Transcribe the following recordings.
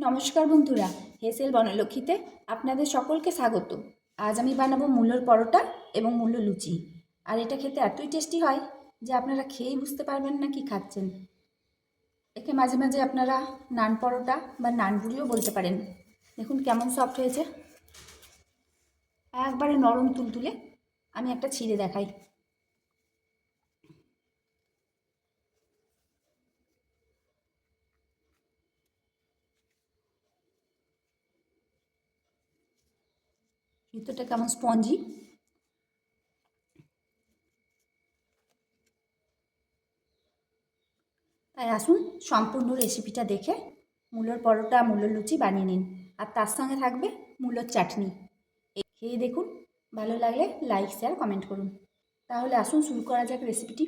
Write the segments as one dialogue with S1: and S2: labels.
S1: নমস্কার বন্ধুরা, হেসেল বনলক্ষ্মীতে আপনাদের সকলকে স্বাগত। আজ আমি বানাবো মূলোর পরোটা এবং মূলো লুচি। আর এটা খেতে এতই টেস্টি হয় যে আপনারা খেয়েই বুঝতে পারবেন না কি খাচ্ছেন। একে মাঝে মাঝে আপনারা নান পরোটা বা নান বুড়িও বলতে পারেন। দেখুন কেমন সফট হয়েছে, একবারে নরম তুলতুলে। আমি একটা ছিঁড়ে দেখাই। ভিতরটা কেমন স্পঞ্জি। তাই আসুন সম্পূর্ণ রেসিপিটা দেখে মূলোর পরোটা মূলোর লুচি বানিয়ে নিন। আর তার সঙ্গে থাকবে মূলোর চাটনি। খেয়ে দেখুন, ভালো লাগলে লাইক শেয়ার কমেন্ট করুন। তাহলে আসুন শুরু করা যাক রেসিপিটি।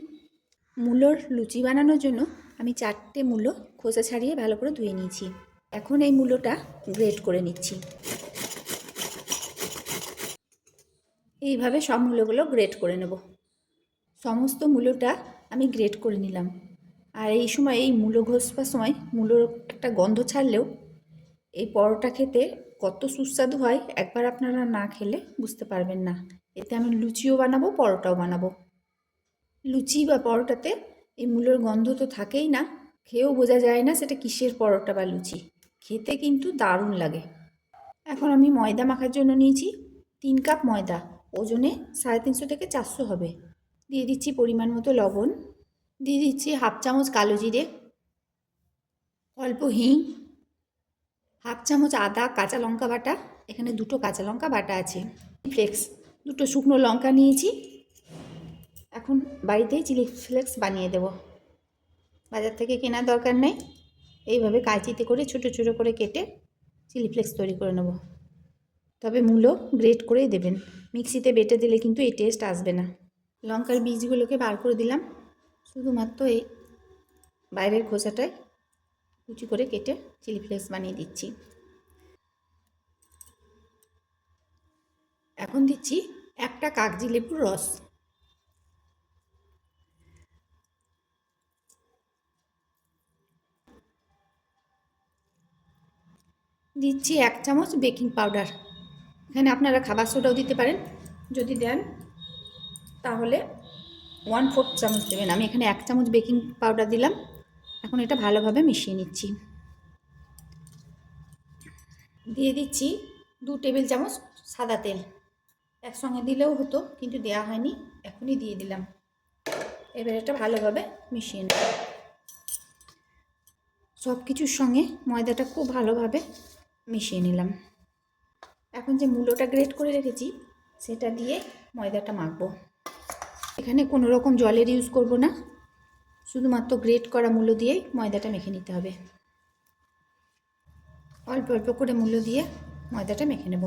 S1: মূলোর লুচি বানানোর জন্য আমি 4টে মূলো খোসা ছাড়িয়ে ভালো করে ধুয়ে নিয়েছি। এখন এই মূলোটা গ্রেট করে নিচ্ছি। এইভাবে সব মূলোগুলো গ্রেট করে নেব। সমস্ত মূলোটা আমি গ্রেট করে নিলাম। আর এই সময় এই মূলো ঘষবার সময় মূলোর একটা গন্ধ ছাড়লেও এই পরোটা খেতে কত সুস্বাদু হয়, একবার আপনারা না খেলে বুঝতে পারবেন না। এতে আমি লুচিও বানাবো, পরোটাও বানাবো। লুচি বা পরোটাতে এই মূলোর গন্ধ তো থাকেই না, খেয়েও বোঝা যায় না সেটা কিসের পরোটা বা লুচি। খেতে কিন্তু দারুণ লাগে। এখন আমি ময়দা মাখার জন্য নিয়েছি 3 কাপ ময়দা, ওজনে 350 থেকে 400 হবে। দিয়ে দিচ্ছি পরিমাণ মতো লবণ, দিয়ে দিচ্ছি হাফ চামচ কালো জিরে, অল্প হিং, হাফ চামচ আদা কাঁচা লঙ্কা বাটা, এখানে 2টো কাঁচা লঙ্কা বাটা আছে, ফ্লেক্স 2টো শুকনো লঙ্কা নিয়েছি। এখন বাড়িতেই চিলি ফ্লেক্স বানিয়ে দেব, বাজার থেকে কেনার দরকার নেই। এইভাবে কাঁচিতে করে ছোটো ছোটো করে কেটে চিলি ফ্লেক্স তৈরি করে নেব। তবে মূলো গ্রেট করেই দেবেন, মিক্সিতে বেটে দিলে কিন্তু এই টেস্ট আসবে না। লঙ্কার বীজগুলোকে বার করে দিলাম, শুধুমাত্র এই বাইরের খোসাটায় কুচি করে কেটে চিলি ফ্লেক্স বানিয়ে দিচ্ছি। এখন দিচ্ছি একটা কাগজি লেবুর রস, দিচ্ছি 1 চামচ বেকিং পাউডার। এখানে আপনারা খাবার সোডাও দিতে পারেন, যদি দেন তাহলে 1/4 চামচ দেবেন। আমি এখানে 1 চামচ বেকিং পাউডার দিলাম। এখন এটা ভালোভাবে মিশিয়ে নিচ্ছি। দিয়ে দিচ্ছি 2 টেবিল চামচ সাদা তেল। একসঙ্গে দিলেও হতো কিন্তু দেওয়া হয়নি, এখনই দিয়ে দিলাম। এবার এটা ভালোভাবে মিশিয়ে নেব। সব কিছুর সঙ্গে ময়দাটা খুব ভালোভাবে মিশিয়ে নিলাম। এখন যে মূলোটা গ্রেট করে রেখেছি সেটা দিয়ে ময়দাটা মাখবো। এখানে কোনো রকম জলের ইউজ করব না, শুধুমাত্র গ্রেট করা মূলো দিয়েই ময়দাটা মেখে নিতে হবে। অল্প অল্প করে মূলো দিয়ে ময়দাটা মেখে নেব।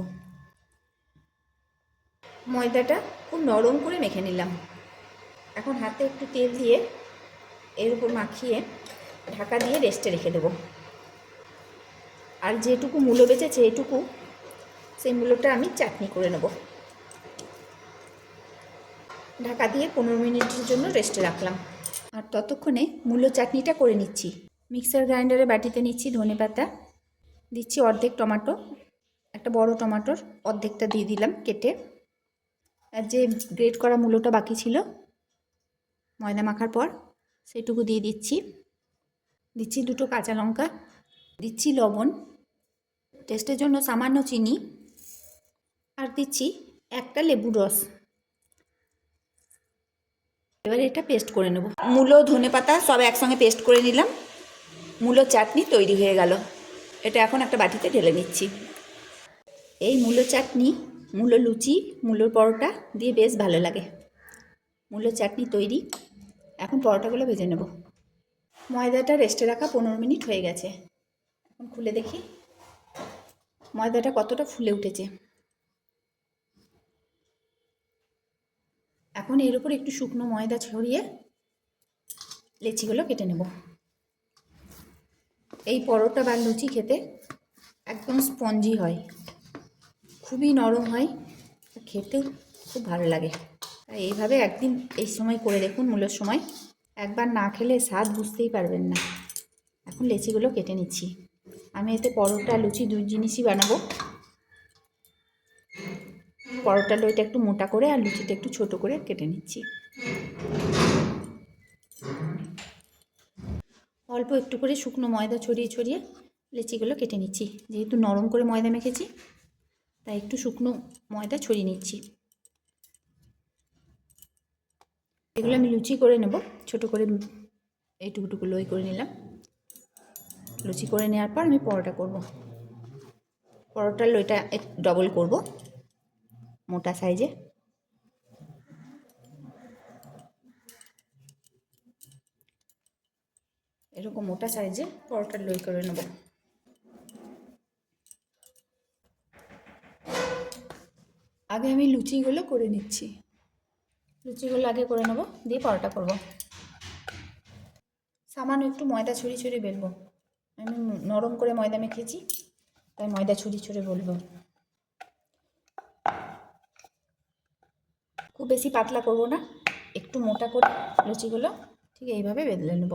S1: ময়দাটা খুব নরম করে মেখে নিলাম। এখন হাতে একটু তেল দিয়ে এর উপর মাখিয়ে ঢাকা দিয়ে রেস্টে রেখে দেব। আর যেটুকু মূলো বেঁচেছে এইটুকু সেই মূলোটা আমি চাটনি করে নেব। ঢাকা দিয়ে 15 মিনিটের জন্য রেস্টে রাখলাম। আর ততক্ষণে মূলো চাটনিটা করে নিচ্ছি। মিক্সার গ্রাইন্ডারে বাটিতে নিচ্ছি ধনেপাতা, দিচ্ছি অর্ধেক টমেটো, একটা বড় টমেটোর অর্ধেকটা দিয়ে দিলাম কেটে। আর যে গ্রেট করা মূলোটা বাকি ছিল ময়দা মাখার পর সেটুকু দিয়ে দিচ্ছি। দিচ্ছি 2টো কাঁচা লঙ্কা, দিচ্ছি লবণ, টেস্টের জন্য সামান্য চিনি, আর দিচ্ছি একটা লেবুর রস। এবার এটা পেস্ট করে নেব। মূলো ধনেপাতা সব একসঙ্গে পেস্ট করে নিলাম। মূলোর চাটনি তৈরি হয়ে গেল। এটা এখন একটা বাটিতে ঢেলে নিচ্ছি। এই মূলো চাটনি মূলো লুচি মূলোর পরোটা দিয়ে বেশ ভালো লাগে। মূলোর চাটনি তৈরি, এখন পরোটাগুলো ভেজে নেব। ময়দাটা রেস্টে রাখা 15 মিনিট হয়ে গেছে। এখন খুলে দেখি ময়দাটা কতটা ফুলে উঠেছে। এখন এর উপর একটু শুকনো ময়দা ছড়িয়ে লেচিগুলো কেটে নেব। এই পরোটা বা লুচি খেতে একদম স্পঞ্জি হয়, খুবই নরম হয়, খেতেও খুব ভালো লাগে। তাই এইভাবে একদিন এই সময় করে দেখুন, মূলোর সময় একবার না খেলে স্বাদ বুঝতেই পারবেন না। এখন লেচিগুলো কেটে নিচ্ছি। আমি এতে পরোটা লুচি দুই জিনিসই বানাবো। পরোটা লইটা একটু মোটা করে আর লুচিটা একটু ছোট করে কেটে নিচ্ছি। অল্প একটু করে শুকনো ময়দা ছড়িয়ে ছড়িয়ে লুচিগুলো কেটে নিচ্ছি। যেহেতু নরম করে ময়দা মেখেছি তাই একটু শুকনো ময়দা ছড়িয়ে নিচ্ছি। এগুলো আমি লুচি করে নেব। ছোট করে এইটুকুটুকু লই করে নিলাম। লুচি করে নেওয়ার পর আমি পরোটা করব। পরোটার লইটা ডবল করব, মোটা সাইজে। এরকম মোটা সাইজে পরোটার লই করে নেব। আগে আমি লুচিগুলো করে নিচ্ছি। লুচিগুলো আগে করে নেব, দিয়ে পরোটা করব। সামান্য একটু ময়দা ছড়িয়ে ছড়িয়ে বেলবো। আমি নরম করে ময়দা মেখেছি তাই ময়দা ছড়িয়ে ছড়িয়ে বলবো। খুব বেশি পাতলা করব না, একটু মোটা করে লুচিগুলো ঠিক এইভাবে বেলে নেব।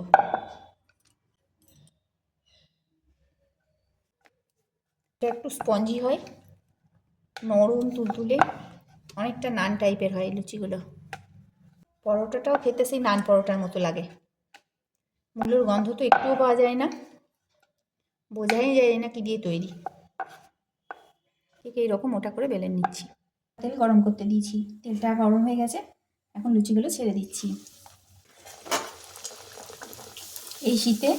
S1: এটা একটু স্পঞ্জি হয়, নরম তুলতুলে, অনেকটা নান টাইপের হয় লুচিগুলো। পরোটাটাও খেতে সেই নান পরোটার মতো লাগে। মূলোর গন্ধ তো একটুও পাওয়া যায় না, বোঝাই যায় না কি দিয়ে তৈরি। ঠিক এইরকম মোটা করে বেলে নিচ্ছি। তেল গরম করতে দিয়েছি, তেলটা গরম হয়ে গেছে। এখন লুচিগুলো ছেড়ে দিচ্ছি। এই শীতে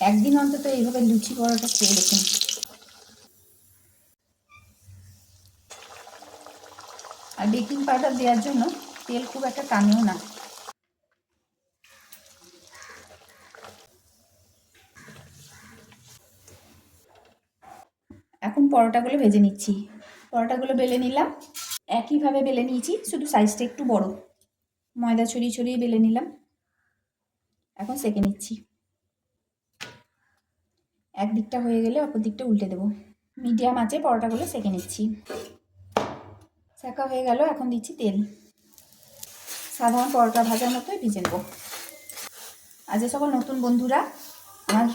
S1: একদিন অন্তত এইভাবে লুচি পরোটা খেয়ে দেখুন। আর বেকিং পাউডার দেওয়ার জন্য তেল খুব একটা টানেও না। এখন পরোটাগুলো ভেজে নিচ্ছি। পরোটাগুলো বেলে নিলাম, একইভাবে বেলে নিয়েছি, শুধু সাইজটা একটু বড়। ময়দা ছড়িয়ে ছড়িয়ে বেলে নিলাম। এখন সেঁকে নিচ্ছি। এক দিকটা হয়ে গেলে অপর দিকটা উল্টে দেবো। মিডিয়াম আঁচে পরোটাগুলো সেঁকে নিচ্ছি। সেঁকা হয়ে গেল, এখন দিচ্ছি তেল। সাধারণ পরোটা ভাজার মতোই ভেজে নেব। আর যে সকল নতুন বন্ধুরা আমার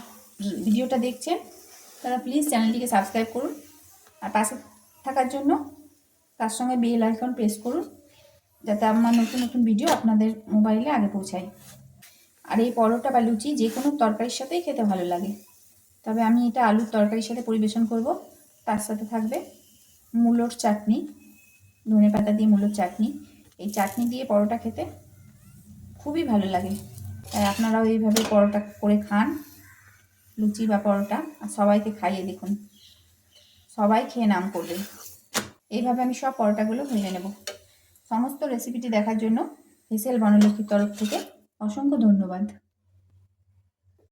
S1: ভিডিওটা দেখছেন তারা প্লিজ চ্যানেলটিকে সাবস্ক্রাইব করুন, আর পাশে থাকার জন্য তার সঙ্গে বেল আইকন প্রেস করুন, যাতে আমার নতুন নতুন ভিডিও আপনাদের মোবাইলে আগে পৌঁছায়। আর এই পরোটা বা লুচি যে কোনো তরকারির সাথেই খেতে ভালো লাগে, তবে আমি এটা আলুর তরকারির সাথে পরিবেশন করব। তার সাথে থাকবে মূলোর চাটনি, ধনেপাতা দিয়ে মূলোর চাটনি। এই চাটনি দিয়ে পরোটা খেতে খুবই ভালো লাগে, তাই আপনারাও এইভাবে পরোটা করে খান, লুচি বা পরোটা, আর সবাইকে খাইয়ে দেখুন। সবাই খেয়ে নাম করবে। এইভাবে আমি সব পরোটাগুলো ভেজে নেব। সমস্ত রেসিপিটি দেখার জন্য হেসেল বনলক্ষ্মীর তরফ থেকে অসংখ্য ধন্যবাদ।